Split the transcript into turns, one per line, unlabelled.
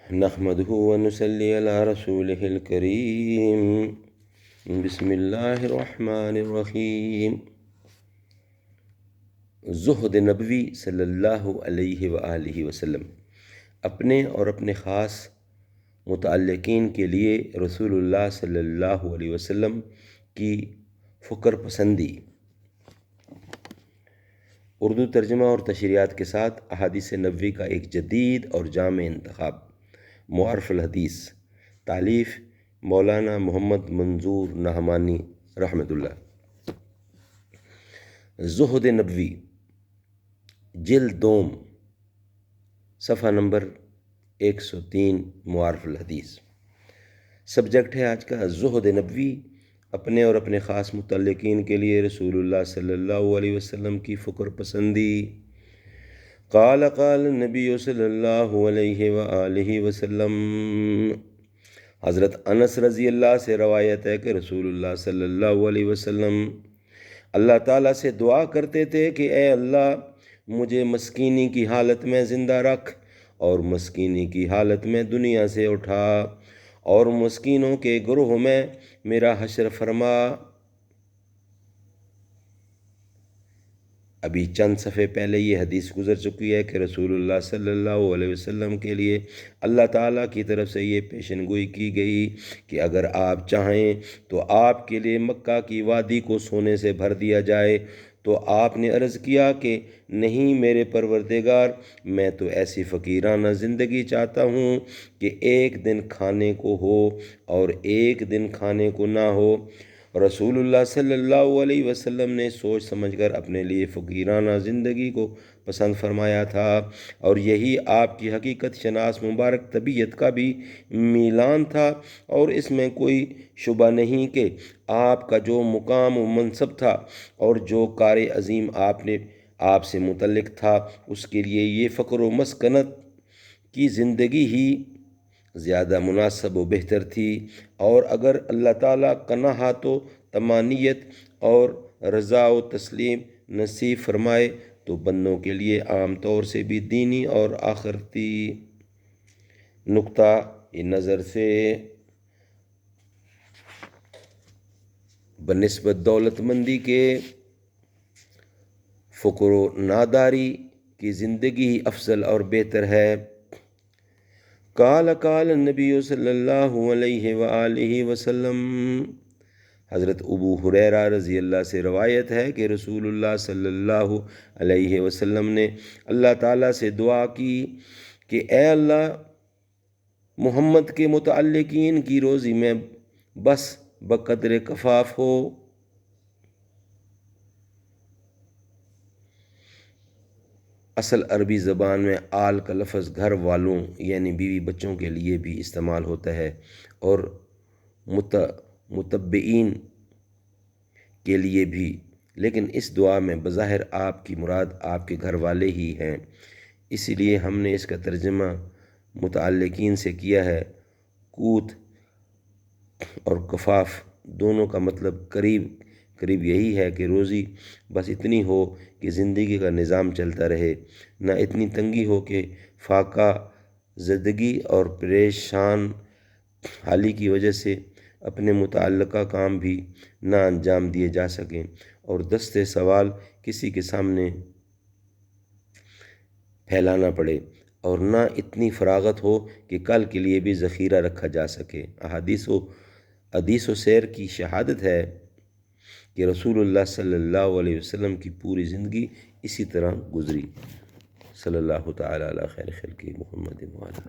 نحمده ونصلي على رسوله الكريم بسم اللہ الرحمن الرحیم۔ زہد نبوی صلی اللہ علیہ وآلہ وسلم اپنے اور اپنے خاص متعلقین کے لیے رسول اللہ صلی اللہ علیہ وسلم کی فکر پسندی۔ اردو ترجمہ اور تشریحات کے ساتھ احادیث نبوی کا ایک جدید اور جامع انتخاب۔ معارف الحدیث، تالیف مولانا محمد منظور نعمانی رحمۃ اللہ۔ زہد نبوی، جلد دوم، صفحہ نمبر 103، معارف الحدیث۔ سبجیکٹ ہے آج کا زہد نبوی، اپنے اور اپنے خاص متعلقین کے لیے رسول اللہ صلی اللہ علیہ وسلم کی فکر پسندی۔ قال النبی صلی اللہ علیہ وآلہ وسلم، حضرت انس رضی اللہ سے روایت ہے کہ رسول اللہ صلی اللہ علیہ وسلم اللہ تعالیٰ سے دعا کرتے تھے کہ اے اللہ مجھے مسکینی کی حالت میں زندہ رکھ اور مسکینی کی حالت میں دنیا سے اٹھا اور مسکینوں کے گروہ میں میرا حشر فرما۔ ابھی چند صفحے پہلے یہ حدیث گزر چکی ہے کہ رسول اللہ صلی اللہ علیہ وسلم کے لیے اللہ تعالیٰ کی طرف سے یہ پیشن گوئی کی گئی کہ اگر آپ چاہیں تو آپ کے لیے مکہ کی وادی کو سونے سے بھر دیا جائے، تو آپ نے عرض کیا کہ نہیں میرے پروردگار، میں تو ایسی فقیرانہ زندگی چاہتا ہوں کہ ایک دن کھانے کو ہو اور ایک دن کھانے کو نہ ہو۔ رسول اللہ صلی اللہ علیہ وسلم نے سوچ سمجھ کر اپنے لیے فقیرانہ زندگی کو پسند فرمایا تھا، اور یہی آپ کی حقیقت شناس مبارک طبیعت کا بھی میلان تھا، اور اس میں کوئی شبہ نہیں کہ آپ کا جو مقام و منصب تھا اور جو کار عظیم آپ سے متعلق تھا، اس کے لیے یہ فقر و مسکنت کی زندگی ہی زیادہ مناسب و بہتر تھی۔ اور اگر اللہ تعالیٰ قناعت و طمانینت اور رضا و تسلیم نصیب فرمائے تو بندوں کے لیے عام طور سے بھی دینی اور آخرتی نقطہ نظر سے بنسبت دولت مندی کے فقر و ناداری کی زندگی افضل اور بہتر ہے۔ قال النبی صلی اللہ علیہ وآلہ وسلم، حضرت ابو ہریرہ رضی اللہ سے روایت ہے کہ رسول اللہ صلی اللہ علیہ وسلم نے اللہ تعالیٰ سے دعا کی کہ اے اللہ محمد کے متعلقین کی روزی میں بس بقدر کفاف ہو۔ اصل عربی زبان میں آل کا لفظ گھر والوں یعنی بیوی بچوں کے لیے بھی استعمال ہوتا ہے اور متبعین کے لیے بھی، لیکن اس دعا میں بظاہر آپ کی مراد آپ کے گھر والے ہی ہیں، اسی لیے ہم نے اس کا ترجمہ متعلقین سے کیا ہے۔ قوت اور کفاف دونوں کا مطلب قریب یہی ہے کہ روزی بس اتنی ہو کہ زندگی کا نظام چلتا رہے، نہ اتنی تنگی ہو کہ فاقہ زدگی اور پریشان حالی کی وجہ سے اپنے متعلقہ کام بھی نہ انجام دیے جا سکیں اور دست سوال کسی کے سامنے پھیلانا پڑے، اور نہ اتنی فراغت ہو کہ کل کے لیے بھی ذخیرہ رکھا جا سکے۔ حدیث و سیر کی شہادت ہے کہ رسول اللہ صلی اللہ علیہ وسلم کی پوری زندگی اسی طرح گزری۔ صلی اللہ تعالیٰ علی خیر خلقہ محمد وعلیہ